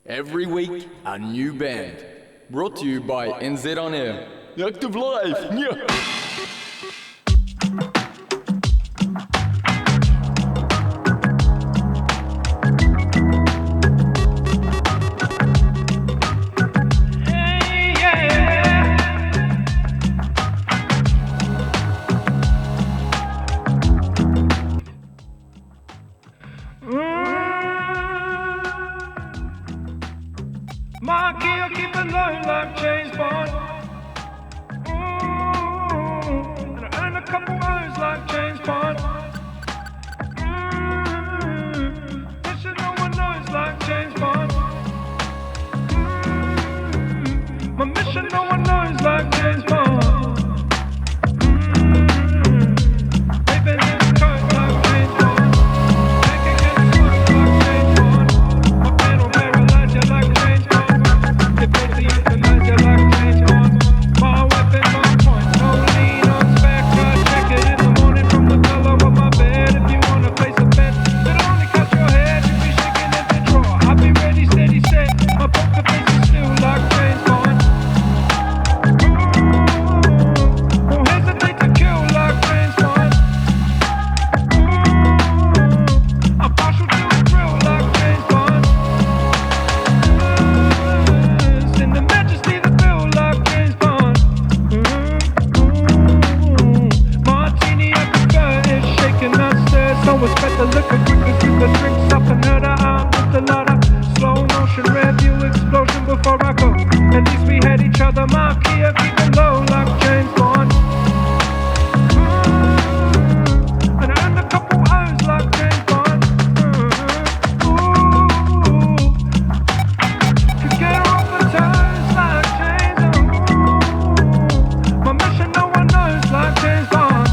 Every week, a new band. Brought to you by NZ On Air. Active Life! Yeah. My key, I keep it low like James Bond. And I earn a couple O's like James Bond. Mission no one knows like James Bond. My mission no one knows like James Bond. They've been in the coat like James Bond. Back against the work like James Bond. My pen will paralyze you like James Bond. They basically euthanize you like James Bond. My weapon on point, no lean on spec. I check it in the morning from the pillow of my bed. If you wanna place a bet, it'll only cut your head. You be shaking at the drawer. I'll be ready, steady, set. My poker face is still like James Bond. Won't hesitate to kill like James Bond. I'm partial to a thrill like James Bond. In the majesty that feel like James Bond. Martini I prefer is shaken upstairs. So respect the liquor quicker through the drinks up and heard I'm with the lotta. Slow motion review explosion before I go. At least we had each other. My key I keep it low like James Bond. And I earned a couple O's like James Bond. Could get her off the toes like James Bond. My mission no one knows like James Bond.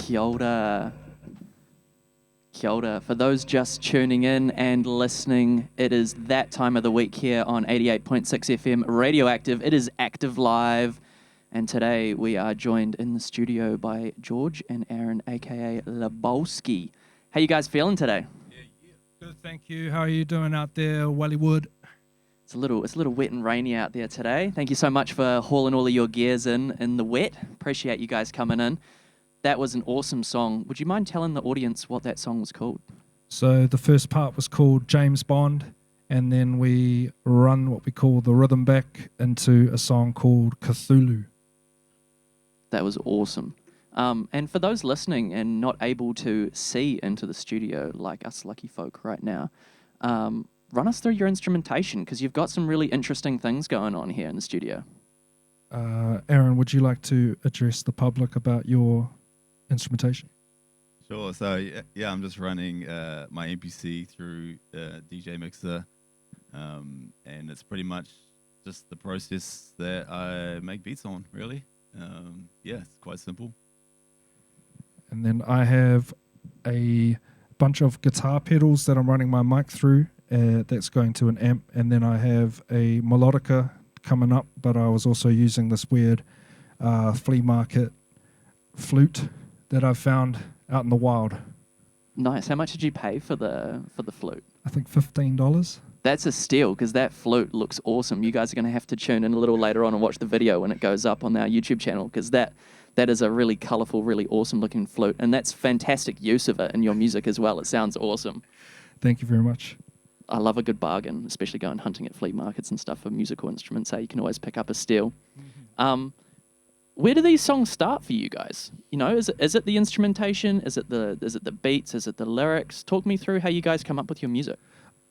Kia ora. Kia ora. For those just tuning in and listening, it is that time of the week here on 88.6 FM Radioactive. It is Active Live. And today we are joined in the studio by George and Aaron, aka Lebowlski. How you guys feeling today? Good, thank you. How are you doing out there, Wallywood? It's a little wet and rainy out there today. Thank you so much for hauling all of your gears in the wet. Appreciate you guys coming in. That was an awesome song. Would you mind telling the audience what that song was called? So the first part was called James Bond, and then we run what we call the rhythm back into a song called Cthulhu. That was awesome. And for those listening and not able to see into the studio like us lucky folk right now, run us through your instrumentation, because you've got some really interesting things going on here in the studio. Aaron, would you like to address the public about your instrumentation? Sure. So yeah, I'm just running my MPC through DJ Mixer, and it's pretty much just the process that I make beats on, really. Yeah, it's quite simple. And then I have a bunch of guitar pedals that I'm running my mic through. That's going to an amp. And then I have a melodica coming up, but I was also using this weird flea market flute that I've found out in the wild. Nice. How much did you pay for the flute? I think $15. That's a steal, because that flute looks awesome. You guys are going to have to tune in a little later on and watch the video when it goes up on our YouTube channel, because that is a really colourful, really awesome looking flute, and that's fantastic use of it in your music as well. It sounds awesome. Thank you very much. I love a good bargain, especially going hunting at flea markets and stuff for musical instruments. You can always pick up a steal. Where do these songs start for you guys? You know, is it the instrumentation? Is it the beats? Is it the lyrics? Talk me through how you guys come up with your music.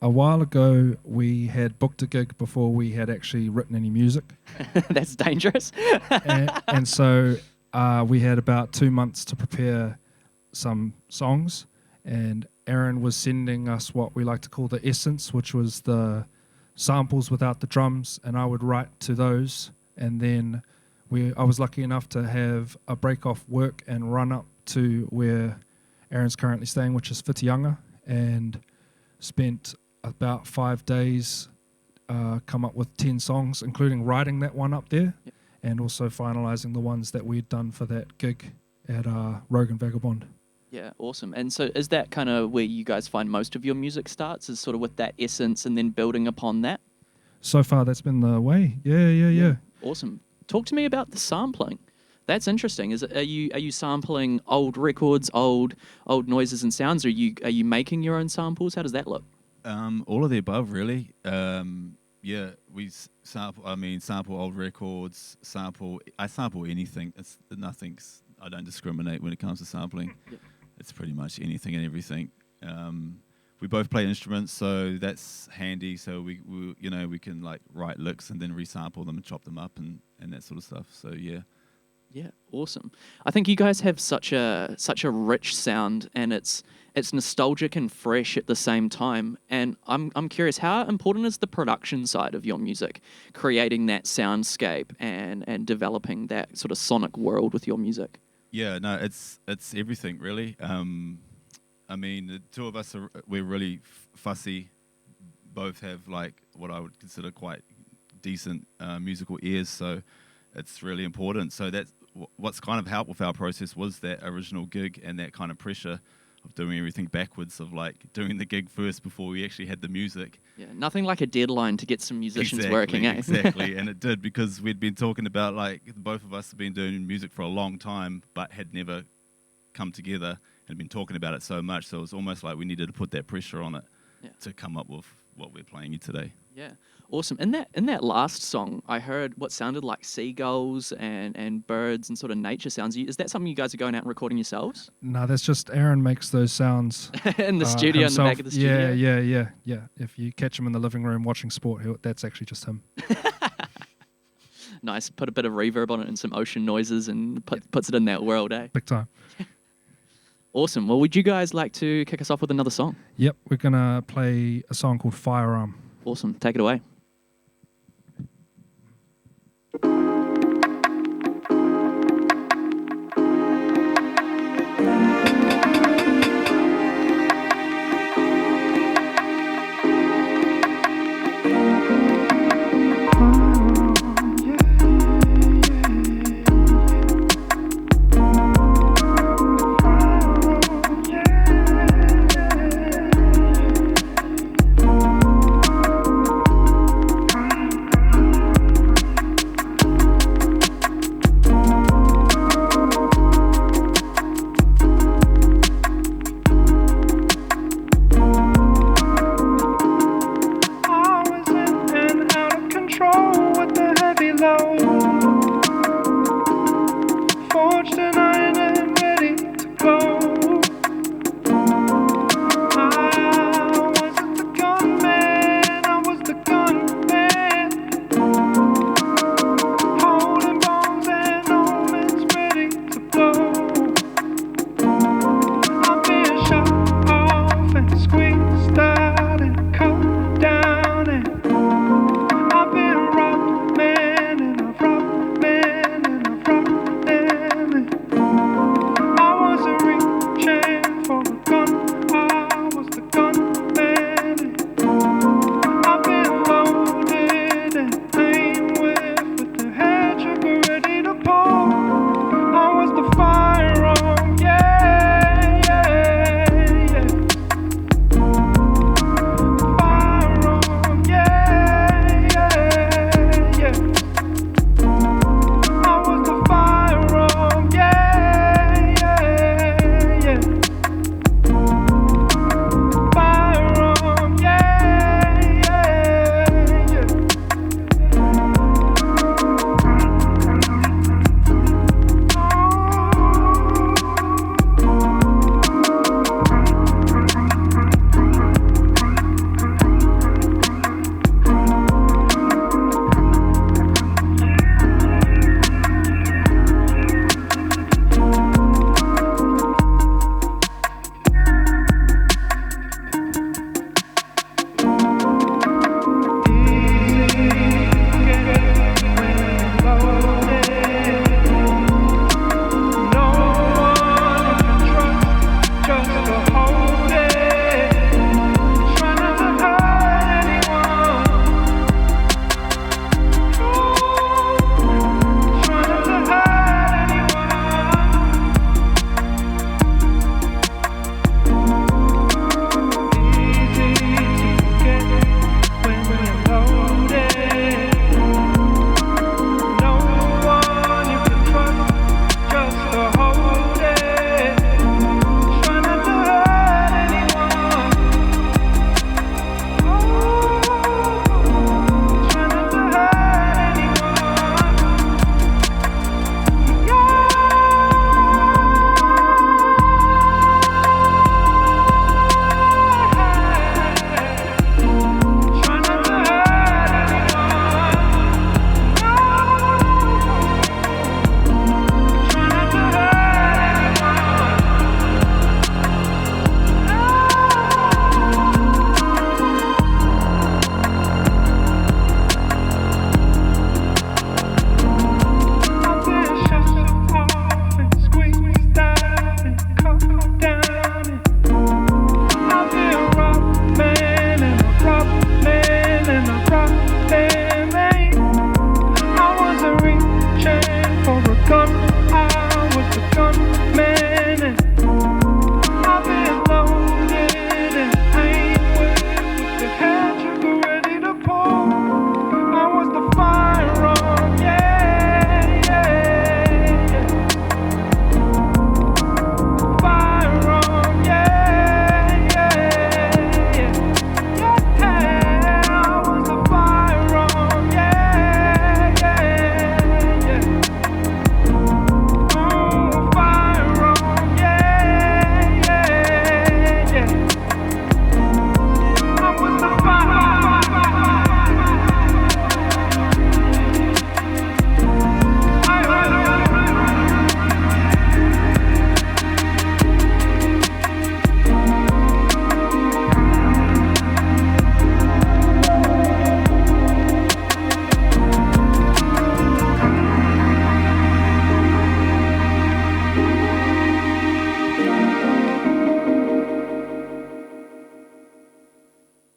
A while ago, we had booked a gig before we had actually written any music. That's dangerous. and so we had about 2 months to prepare some songs, and Aaron was sending us what we like to call the essence, which was the samples without the drums, and I would write to those. And then I was lucky enough to have a break off work and run up to where Aaron's currently staying, which is Whitianga, and spent about 5 days come up with 10 songs, including writing that one up there. Yep. And also finalizing the ones that we'd done for that gig at Rogan Vagabond. Yeah, awesome. And so is that kind of where you guys find most of your music starts, is sort of with that essence and then building upon that? So far, that's been the way. Yeah. Awesome. Talk to me about the sampling. That's interesting. Are you sampling old records, old noises and sounds? Are you making your own samples? How does that look? All of the above, really. Yeah, we sample old records. I sample anything. I don't discriminate when it comes to sampling. Yep. It's pretty much anything and everything. We both play instruments, so that's handy. So we can like write licks and then resample them and chop them up and that sort of stuff. So yeah. Yeah, awesome. I think you guys have such a rich sound, and it's nostalgic and fresh at the same time. And I'm curious, how important is the production side of your music, creating that soundscape and developing that sort of sonic world with your music? Yeah, no, it's everything really. I mean, the two of us we're really fussy. Both have like what I would consider quite decent musical ears, so it's really important. So that's what's kind of helped with our process was that original gig and that kind of pressure of doing everything backwards, of like doing the gig first before we actually had the music. Yeah, nothing like a deadline to get some musicians working, eh? Exactly, and it did, because we'd been talking about, like, both of us have been doing music for a long time, but had never come together and been talking about it so much. So it was almost like we needed to put that pressure on it to come up with what we're playing you today. Yeah, awesome. In that last song, I heard what sounded like seagulls and birds and sort of nature sounds. Is that something you guys are going out and recording yourselves? No, that's just Aaron makes those sounds in the studio, himself. in the back of the studio. Yeah. If you catch him in the living room watching sport, that's actually just him. Nice. Put a bit of reverb on it and some ocean noises, and puts it in that world, eh? Big time. Awesome. Well, would you guys like to kick us off with another song? Yep, we're gonna play a song called Firearm. Awesome. Take it away.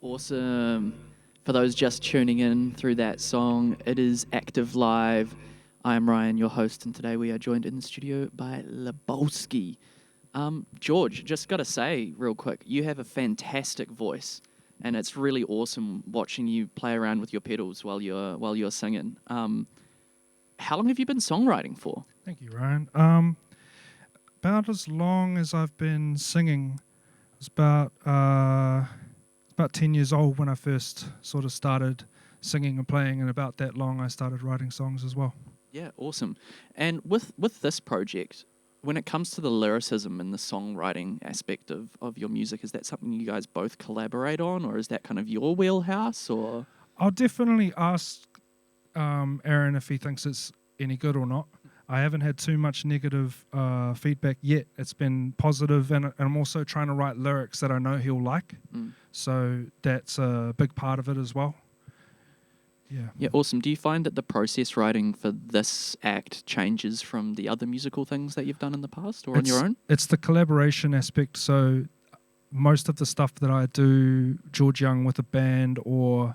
Awesome. For those just tuning in through that song, it is Active Live. I am Ryan, your host, and today we are joined in the studio by Lebowlski. George, just got to say real quick, you have a fantastic voice, and it's really awesome watching you play around with your pedals while you're singing. How long have you been songwriting for? Thank you, Ryan. About as long as I've been singing. It was about 10 years old when I first sort of started singing and playing, and about that long I started writing songs as well. Yeah, awesome. And with this project, when it comes to the lyricism and the songwriting aspect of your music, is that something you guys both collaborate on, or is that kind of your wheelhouse? Or I'll definitely ask Aaron if he thinks it's any good or not. I haven't had too much negative feedback yet. It's been positive, and I'm also trying to write lyrics that I know he'll like. So that's a big part of it as well. Yeah. Yeah, awesome. Do you find that the process writing for this act changes from the other musical things that you've done in the past or on your own? It's the collaboration aspect. So most of the stuff that I do, George Young with a band or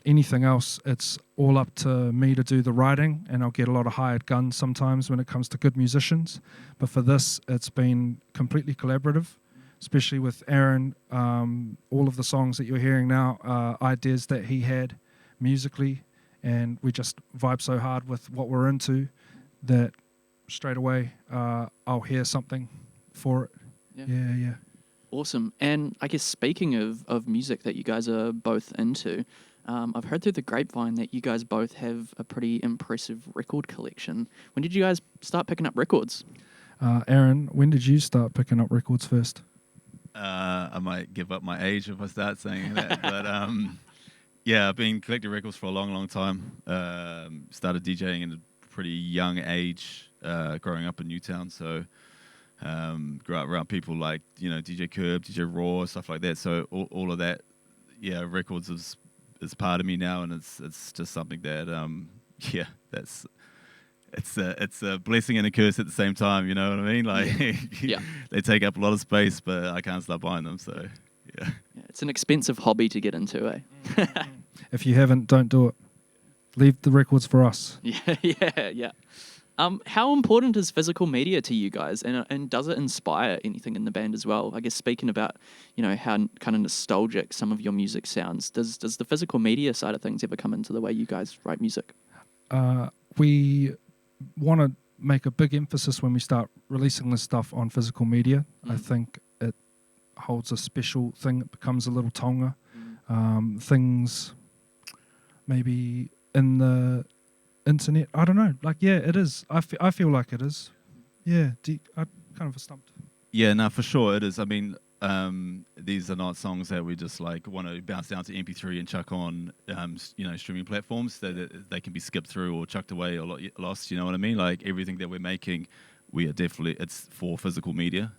anything else, it's all up to me to do the writing, and I'll get a lot of hired guns sometimes when it comes to good musicians. But for this, it's been completely collaborative, especially with Aaron. All of the songs that you're hearing now are ideas that he had musically, and we just vibe so hard with what we're into that straight away I'll hear something for it. Yeah. Awesome. And I guess speaking of music that you guys are both into, I've heard through the grapevine that you guys both have a pretty impressive record collection. When did you guys start picking up records? Aaron, when did you start picking up records first? I might give up my age if I start saying that, but yeah, I've been collecting records for a long, long time. Started DJing in a pretty young age, growing up in Newtown, so grew up around people like, DJ Curb, DJ Raw, stuff like that. So all of that, records is part of me now, and it's just something that it's a blessing and a curse at the same time. You know what I mean? Like, they take up a lot of space, but I can't stop buying them. So yeah, it's an expensive hobby to get into, eh? If you haven't, don't do it. Leave the records for us. Yeah. How important is physical media to you guys, and does it inspire anything in the band as well? I guess speaking about, how kind of nostalgic some of your music sounds, does the physical media side of things ever come into the way you guys write music? We want to make a big emphasis when we start releasing this stuff on physical media. I think it holds a special thing. It becomes a little tonga. Things maybe in the internet, I don't know. Like, yeah, it is. I feel like it is. Yeah, I'm kind of stumped. Yeah, no, for sure it is. I mean, these are not songs that we just like want to bounce down to MP3 and chuck on, streaming platforms that they can be skipped through or chucked away or lost. You know what I mean? Like everything that we're making, it's for physical media,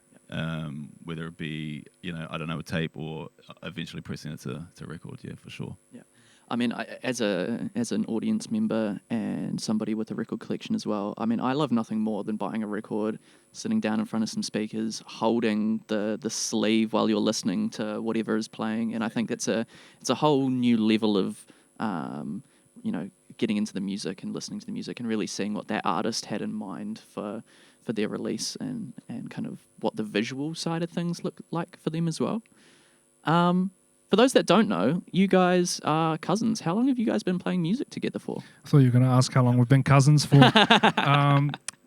whether it be a tape or eventually pressing it to record. Yeah, for sure. Yeah. I mean, as an audience member and somebody with a record collection as well, I mean, I love nothing more than buying a record, sitting down in front of some speakers, holding the sleeve while you're listening to whatever is playing, and I think it's a whole new level of getting into the music and listening to the music and really seeing what that artist had in mind for their release and kind of what the visual side of things look like for them as well. For those that don't know, you guys are cousins. How long have you guys been playing music together for? I thought you were going to ask how long we've been cousins for.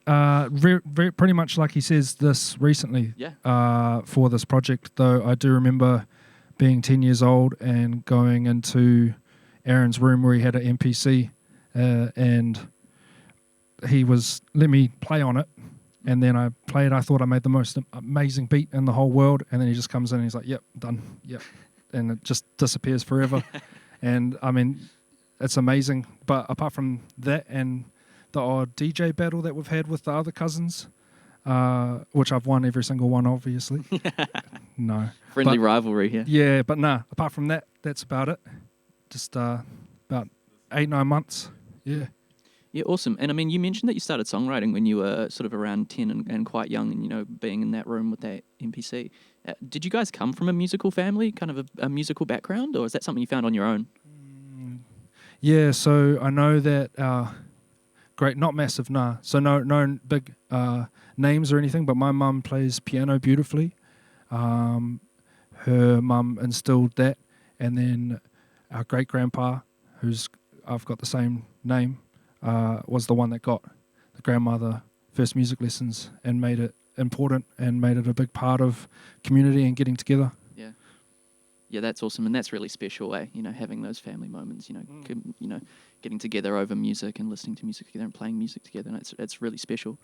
Pretty much like he says, this recently. Yeah. For this project, though, I do remember being 10 years old and going into Aaron's room where he had an MPC, and he was let me play on it. And then I played. I thought I made the most amazing beat in the whole world. And then he just comes in and he's like, "Yep, done. Yep." And it just disappears forever. And I mean, it's amazing. But apart from that and the odd DJ battle that we've had with the other cousins, which I've won every single one, obviously. No. Friendly rivalry here. Yeah, but nah, apart from that, that's about it. Just about 8-9 months. Yeah. Yeah, awesome. And I mean, you mentioned that you started songwriting when you were sort of around 10 and quite young, and, you know, being in that room with that MPC. Did you guys come from a musical family, kind of a musical background, or is that something you found on your own? Yeah, so I know that great, not massive, nah. So no big names or anything, but my mum plays piano beautifully. Her mum instilled that, and then our great grandpa, who's I've got the same name, was the one that got the grandmother first music lessons and made it important and made it a big part of community and getting together. Yeah. Yeah, that's awesome, and that's really special, you know, having those family moments, you know, getting together over music and listening to music together and playing music together, and it's really special.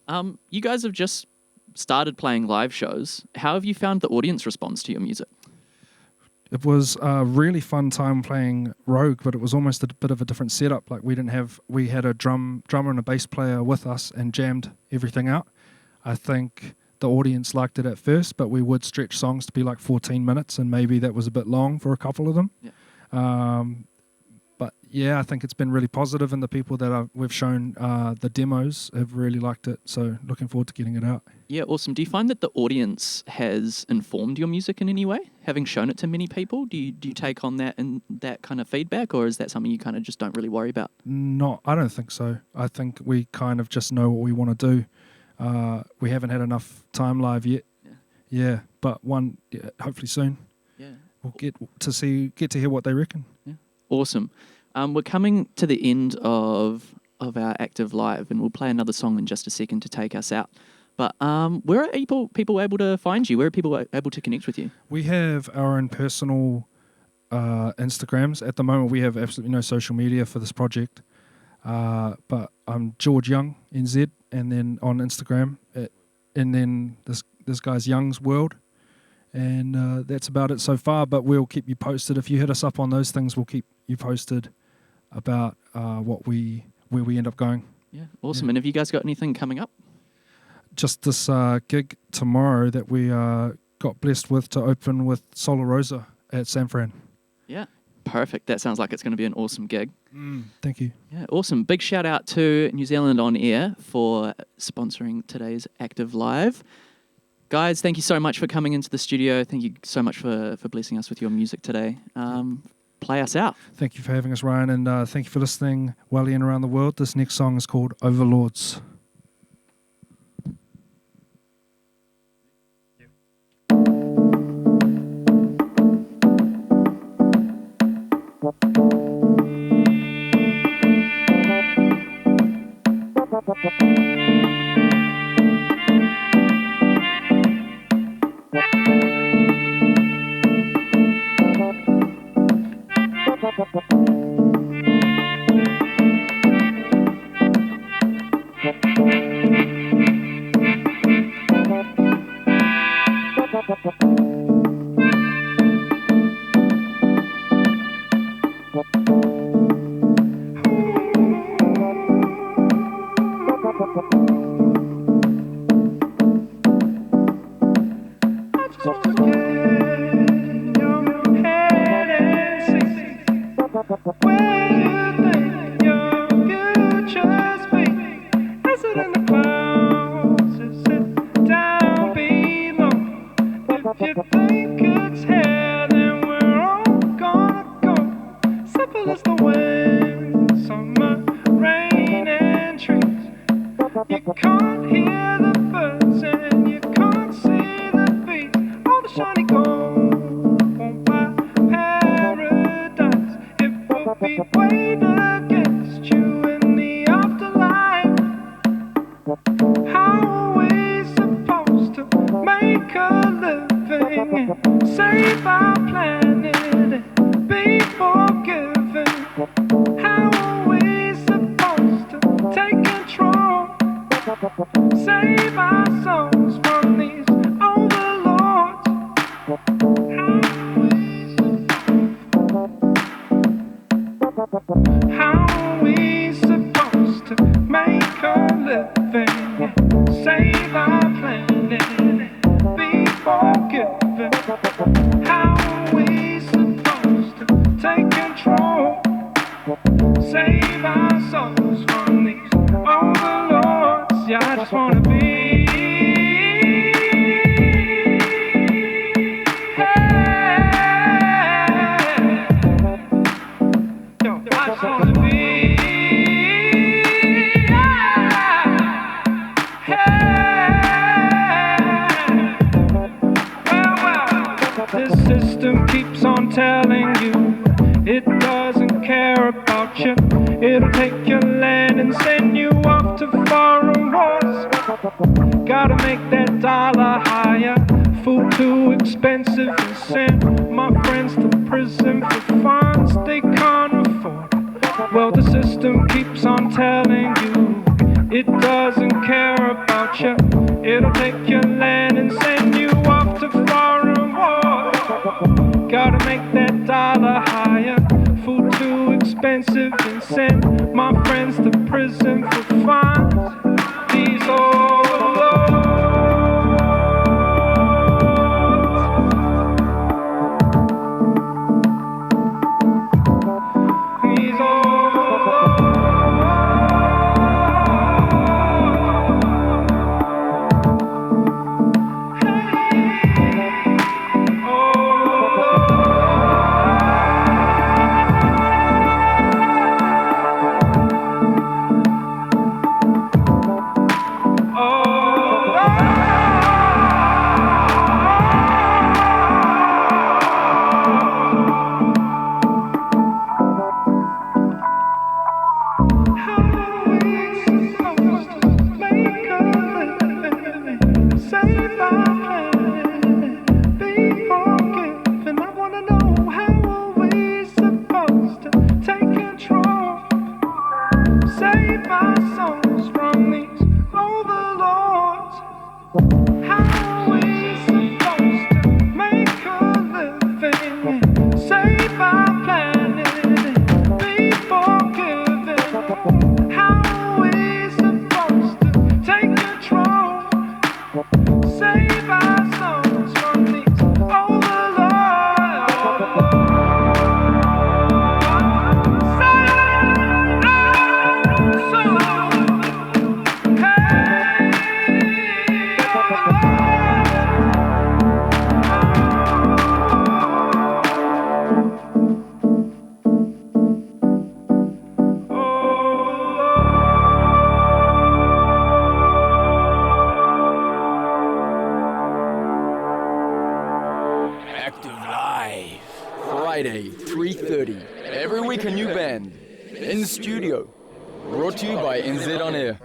You guys have just started playing live shows. How have you found the audience response to your music? It was a really fun time playing Rogue, but it was almost a bit of a different setup. Like we had a drummer and a bass player with us and jammed everything out. I think the audience liked it at first, but we would stretch songs to be like 14 minutes, and maybe that was a bit long for a couple of them. Yeah. But yeah, I think it's been really positive, and the people that we've shown the demos have really liked it. So looking forward to getting it out. Yeah, awesome. Do you find that the audience has informed your music in any way, having shown it to many people? Do you take on that and that kind of feedback, or is that something you kind of just don't really worry about? No, I don't think so. I think we kind of just know what we want to do. We haven't had enough time live yet. Yeah, but hopefully soon. Yeah, we'll get to hear what they reckon. Yeah, awesome. We're coming to the end of our active live, and we'll play another song in just a second to take us out. But where are people able to find you? Where are people able to connect with you? We have our own personal Instagrams. At the moment, we have absolutely no social media for this project. But I'm George Young, NZ, and then on Instagram, and then this guy's Young's World. And that's about it so far, but we'll keep you posted. If you hit us up on those things, we'll keep you posted about where we end up going. Yeah, awesome. Yeah. And have you guys got anything coming up? Just this gig tomorrow that we got blessed with to open with Solar Rosa at San Fran. Yeah, perfect. That sounds like it's going to be an awesome gig. Thank you. Yeah, awesome. Big shout out to New Zealand On Air for sponsoring today's Active Live. Guys, thank you so much for coming into the studio. Thank you so much for blessing us with your music today. Play us out. Thank you for having us, Ryan, and thank you for listening, Wally and around the world. This next song is called Overlords. Save our souls from these overlords. Yeah, I just wanna be. Yo, I just wanna be. This system keeps on telling you it doesn't care about you. It'll take your land and send you off to foreign wars. Gotta make that dollar higher. Food too expensive and send my friends to prison for fines they can't afford. Well, the system keeps on telling you it doesn't care about you. It'll take your land and send you off to foreign wars. Gotta make that dollar higher. Food too expensive and send my friends to prison for fines. These overlords. These Friday, 3:30. Every week a new band. In the studio. Brought to you by NZ On Air.